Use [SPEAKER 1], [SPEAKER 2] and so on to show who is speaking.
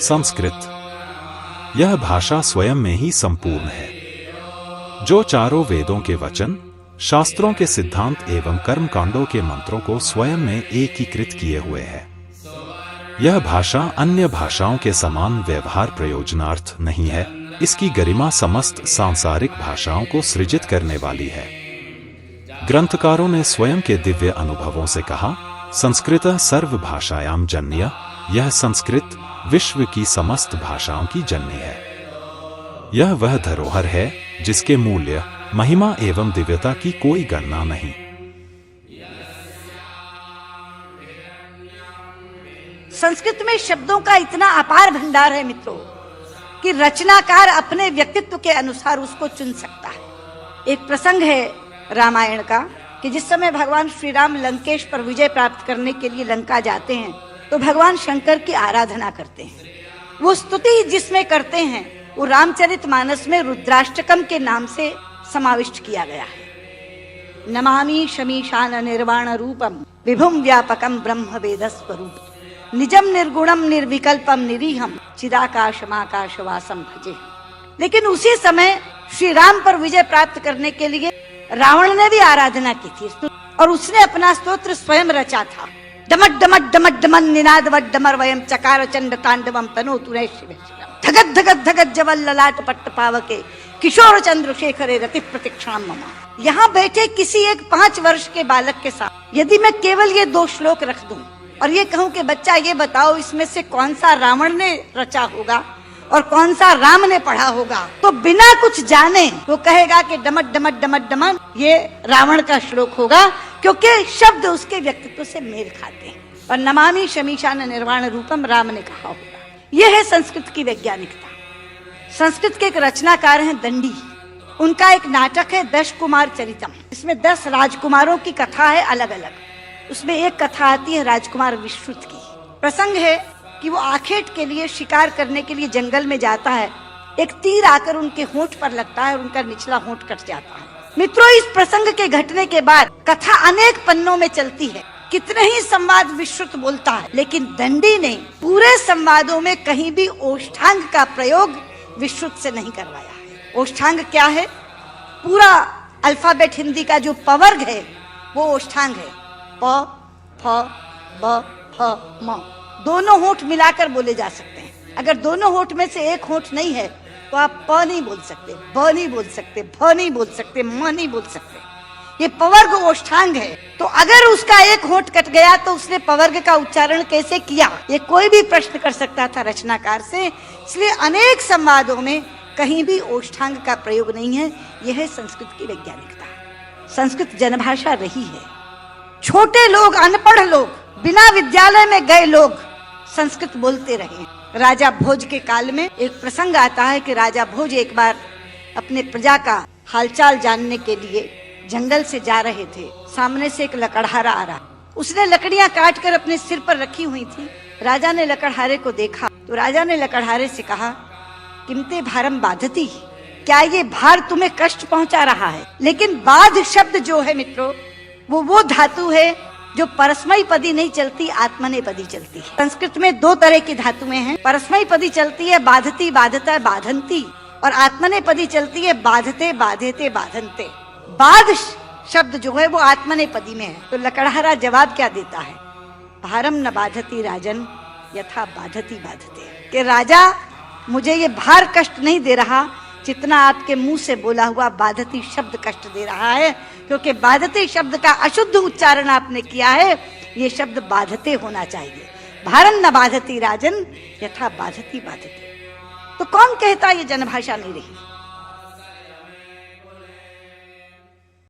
[SPEAKER 1] संस्कृत। यह भाषा स्वयं में ही संपूर्ण है, जो चारों वेदों के वचन, शास्त्रों के सिद्धांत एवं कर्मकांडों के मंत्रों को स्वयं में एकीकृत किए हुए है। यह भाषा अन्य भाषाओं के समान व्यवहार प्रयोजनार्थ नहीं है। इसकी गरिमा समस्त सांसारिक भाषाओं को सृजित करने वाली है। ग्रंथकारों ने स्वयं के दिव्य अनुभवों से कहा, संस्कृत सर्व भाषायाम जन्य। यह संस्कृत विश्व की समस्त भाषाओं की जननी है। यह वह धरोहर है जिसके मूल्य, महिमा एवं दिव्यता की कोई गणना नहीं।
[SPEAKER 2] संस्कृत में शब्दों का इतना अपार भंडार है मित्रों कि रचनाकार अपने व्यक्तित्व के अनुसार उसको चुन सकता है। एक प्रसंग है रामायण का कि जिस समय भगवान श्री राम लंकेश पर विजय प्राप्त करने के लिए लंका जाते हैं तो भगवान शंकर की आराधना करते हैं। वो स्तुति जिसमें करते हैं वो रामचरितमानस में रुद्राष्टकम के नाम से समाविष्ट किया गया है। नमामि शमीशान निर्वाण रूपम विभुम व्यापकम ब्रह्म वेद स्वरूप निजम निर्गुणम निर्विकल्पम निरीहम चिदाकाशमाकाशवासम भजे। लेकिन उसी समय श्री राम पर विजय प्राप्त करने के लिए रावण ने भी आराधना की थी और उसने अपना स्तोत्र स्वयं रचा था। डमट डमट डमट डमन निनाद डमर वयम चकार चंड तांडवम तनो तुरे शिव धगत धगत धगत जवल ललाट पट्ट पावके किशोर चंद्रशेखरे रति प्रतिक्षण ममा। यहाँ बैठे किसी एक 5 वर्ष के बालक के साथ यदि मैं केवल ये 2 श्लोक रख दूं और ये कहूं कि बच्चा ये बताओ इसमें से कौन सा रावण ने रचा होगा और कौन सा राम ने पढ़ा होगा, तो बिना कुछ जाने वो कहेगा कि डमट डमट डमट डमन ये रावण का श्लोक होगा, क्योंकि शब्द उसके व्यक्तित्व से मेल खाते हैं। और नमामि शमीशान निर्वाण रूपम राम ने कहा होगा। यह है संस्कृत की वैज्ञानिकता। संस्कृत के एक रचनाकार हैं दंडी। उनका एक नाटक है 10 कुमार चरितम। इसमें 10 राजकुमारों की कथा है अलग अलग। उसमें एक कथा आती है राजकुमार विश्रुत की। प्रसंग है कि वो आखेट के लिए शिकार करने के लिए जंगल में जाता है। एक तीर आकर उनके होंठ पर लगता है और उनका निचला होंठ कट जाता है। मित्रों, इस प्रसंग के घटने के बाद कथा अनेक पन्नों में चलती है। कितने ही संवाद विश्रुत बोलता है, लेकिन दंडी ने पूरे संवादों में कहीं भी ओष्ठांग का प्रयोग विश्रुत से नहीं करवाया है। ओष्ठांग क्या है? पूरा अल्फाबेट हिंदी का जो पवर्ग है वो ओष्ठांग है। प, फ, ब, फ, म। दोनों होंठ मिलाकर बोले जा सकते हैं। अगर दोनों होंठ में से एक होंठ नहीं है तो आप प नहीं बोल सकते, ब नहीं बोल सकते, भ नहीं बोल सकते, म नहीं बोल सकते। ये पवर्ग ओष्ठांग है। तो अगर उसका एक होंठ कट गया तो उसने पवर्ग का उच्चारण कैसे किया, ये कोई भी प्रश्न कर सकता था रचनाकार से। इसलिए अनेक संवादों में कहीं भी ओष्ठांग का प्रयोग नहीं है। यह है संस्कृत की वैज्ञानिकता। संस्कृत जनभाषा रही है। छोटे लोग, अनपढ़ लोग, बिना विद्यालय में गए लोग संस्कृत बोलते रहे। राजा भोज के काल में एक प्रसंग आता है कि राजा भोज एक बार अपने प्रजा का हालचाल जानने के लिए जंगल से जा रहे थे। सामने से एक लकड़हारा आ रहा। उसने लकड़ियां काट कर अपने सिर पर रखी हुई थी। राजा ने लकड़हारे को देखा तो राजा ने लकड़हारे से कहा, किमते भारम बाधती, क्या ये भार तुम्हें कष्ट पहुंचा रहा है? लेकिन बाध शब्द जो है मित्रों, वो धातु है जो परस्मयी पदी नहीं चलती, आत्मनेपदी चलती है। संस्कृत में 2 तरह की धातुएं हैं। परस्मयी पदी चलती है बाधती, बाधता, बाधंती, और आत्मनेपदी चलती है बाधते, बाधेते, बाधनते। बाध शब्द जो है वो आत्मनेपदी में है। तो लकड़हारा जवाब क्या देता है? भारम न बाधती राजन यथा बाधती बाधते, कि राजा मुझे ये भार कष्ट नहीं दे रहा जितना आपके मुंह से बोला हुआ बाधती शब्द कष्ट दे रहा है, क्योंकि बाधते शब्द का अशुद्ध उच्चारण आपने किया है। ये शब्द बाधते होना चाहिए। भारम न बाधती राजन यथा बाधती बाधते। तो कौन कहता ये जनभाषा नहीं रही?